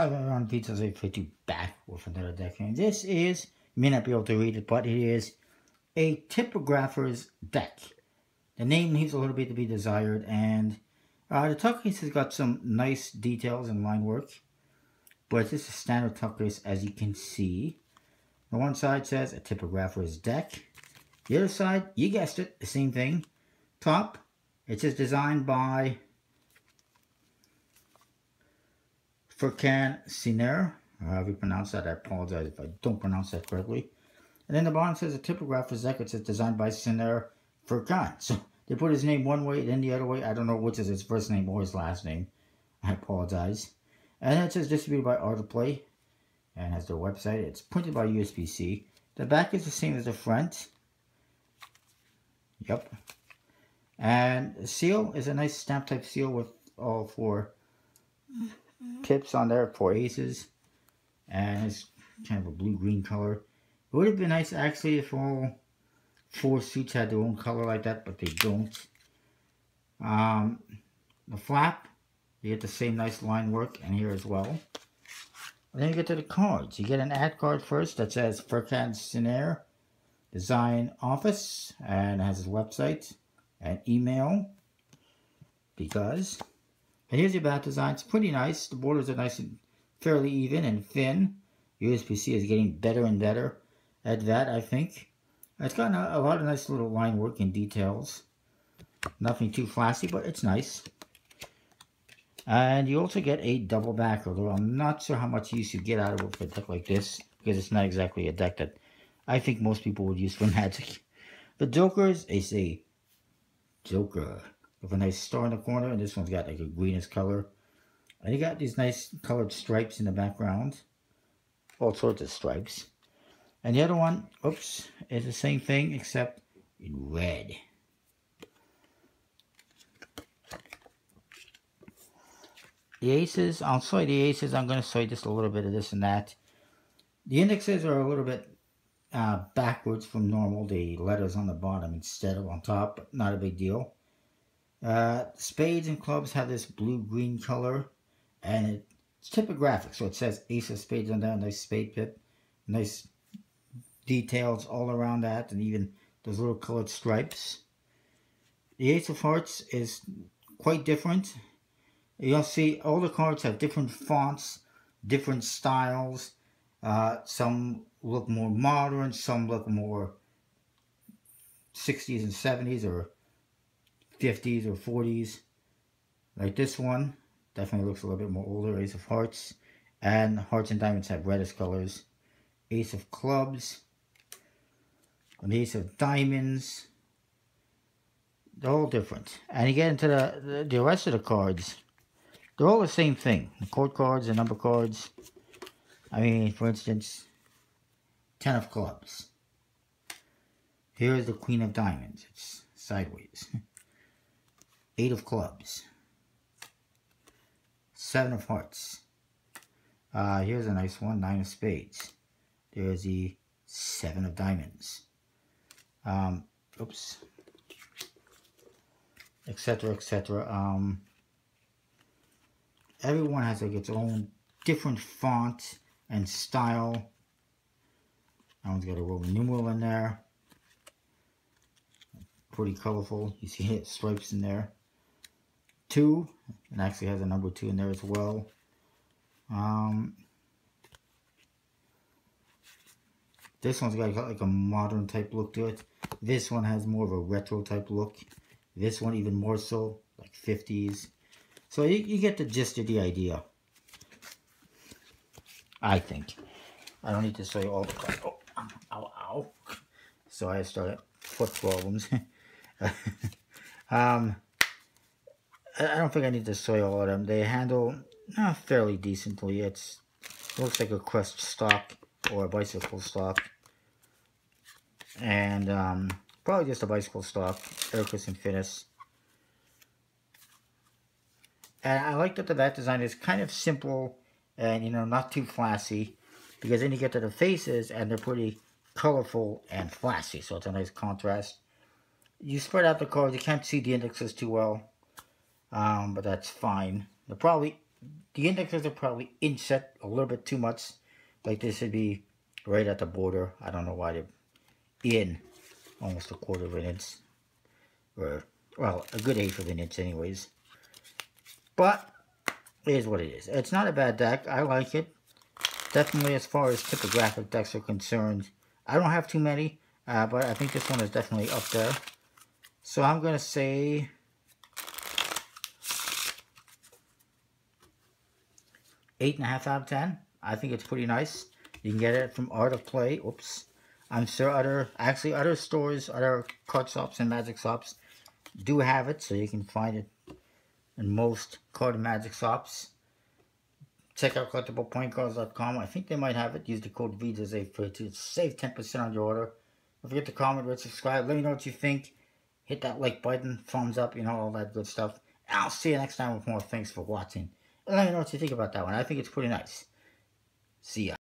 I've been on pizzas. I put you back with another deck. And this is, you may not be able to read it, but it is a Typographers deck. The name leaves a little bit to be desired, and the tuck case has got some nice details and line work, but this is standard tuck case, as you can see. The one side says a Typographers deck. The other side, you guessed it, the same thing. Top, it says designed by Furkan Siner. However you pronounce that, I apologize if I don't pronounce that correctly. And then the bottom says a Typographers deck. It says designed by Siner Furkan. So they put his name one way, then the other way. I don't know which is his first name or his last name. I apologize. And then it says distributed by Artplay, and has their website. It's printed by USB-C. The back is the same as the front. Yep. And the seal is a nice stamp type seal with all four tips on there, 4 aces. And it's kind of a blue-green color. It would have been nice actually if all 4 suits had their own color like that, but they don't. The flap, you get the same nice line work, and here as well. And then you get to the cards. You get an ad card first that says Furkan Siner Design Office, and it has his website and email. And here's your back design. It's pretty nice. The borders are nice and fairly even and thin. USB-C is getting better and better at that, I think. It's got a lot of nice little line work and details. Nothing too flashy, but it's nice. And you also get a double back, although I'm not sure how much use you get out of it for a deck like this, because it's not exactly a deck that I think most people would use for Magic. The Jokers is a Joker with a nice star in the corner, and this one's got like a greenish color. And you got these nice colored stripes in the background. All sorts of stripes. And the other one, oops, is the same thing except in red. The aces, I'll show you the aces. I'm going to show you just a little bit of this and that. The indexes are a little bit backwards from normal. The letters on the bottom instead of on top, but not a big deal. Spades and clubs have this blue-green color, and it's typographic, so it says ace of spades on there, nice spade pip, nice details all around that, and even those little colored stripes. The ace of hearts is quite different. You'll see all the cards have different fonts, different styles. Some look more modern, some look more 60s and 70s or 50s or 40s. Like this one, definitely looks a little bit more older, Ace of Hearts. And Hearts and Diamonds have reddish colors. Ace of Clubs, an Ace of Diamonds. They're all different. And you get into the rest of the cards, they're all the same thing. The court cards, the number cards. I mean, for instance, 10 of Clubs. Here's the Queen of Diamonds. It's sideways. 8 of Clubs. 7 of Hearts. Here's a nice one, 9 of Spades. There's the 7 of Diamonds. Oops. Etc., etc. Everyone has like its own different font and style. That one's got a Roman numeral in there. Pretty colorful. You see stripes in there. 2, and actually has a number 2 in there as well. This one's got like a modern type look to it. This one has more of a retro type look. This one even more so, like 50s. So you get the gist of the idea, I think. I don't need to show you all the cards. Oh, ow, ow. So I started foot problems. I don't think I need to show you all of them. They handle fairly decently. It looks like a Crest stock or a bicycle stock. And probably just a bicycle stock, Aircrest and Finis. And I like that the back design is kind of simple and, you know, not too flashy. Because then you get to the faces and they're pretty colorful and flashy. So it's a nice contrast. You spread out the cards. You can't see the indexes too well. But that's fine. The probably The indexes are probably inset a little bit too much. Like this should be right at the border. I don't know why they're in almost a quarter of an inch. Or, well, a good eighth of an inch anyways. But it is what it is. It's not a bad deck. I like it. Definitely as far as typographic decks are concerned. I don't have too many, but I think this one is definitely up there. So I'm going to say 8.5 out of 10. I think it's pretty nice. You can get it from Art of Play. Oops. I'm sure other stores, other card shops and magic shops do have it, so you can find it in most card and magic shops. Check out collectiblepointcards.com. I think they might have it. Use the code VJSA to save 10% on your order. Don't forget to comment, rate, subscribe. Let me know what you think. Hit that like button, thumbs up, you know, all that good stuff. And I'll see you next time with more. Thanks for watching. And let me know what you think about that one. I think it's pretty nice. See ya.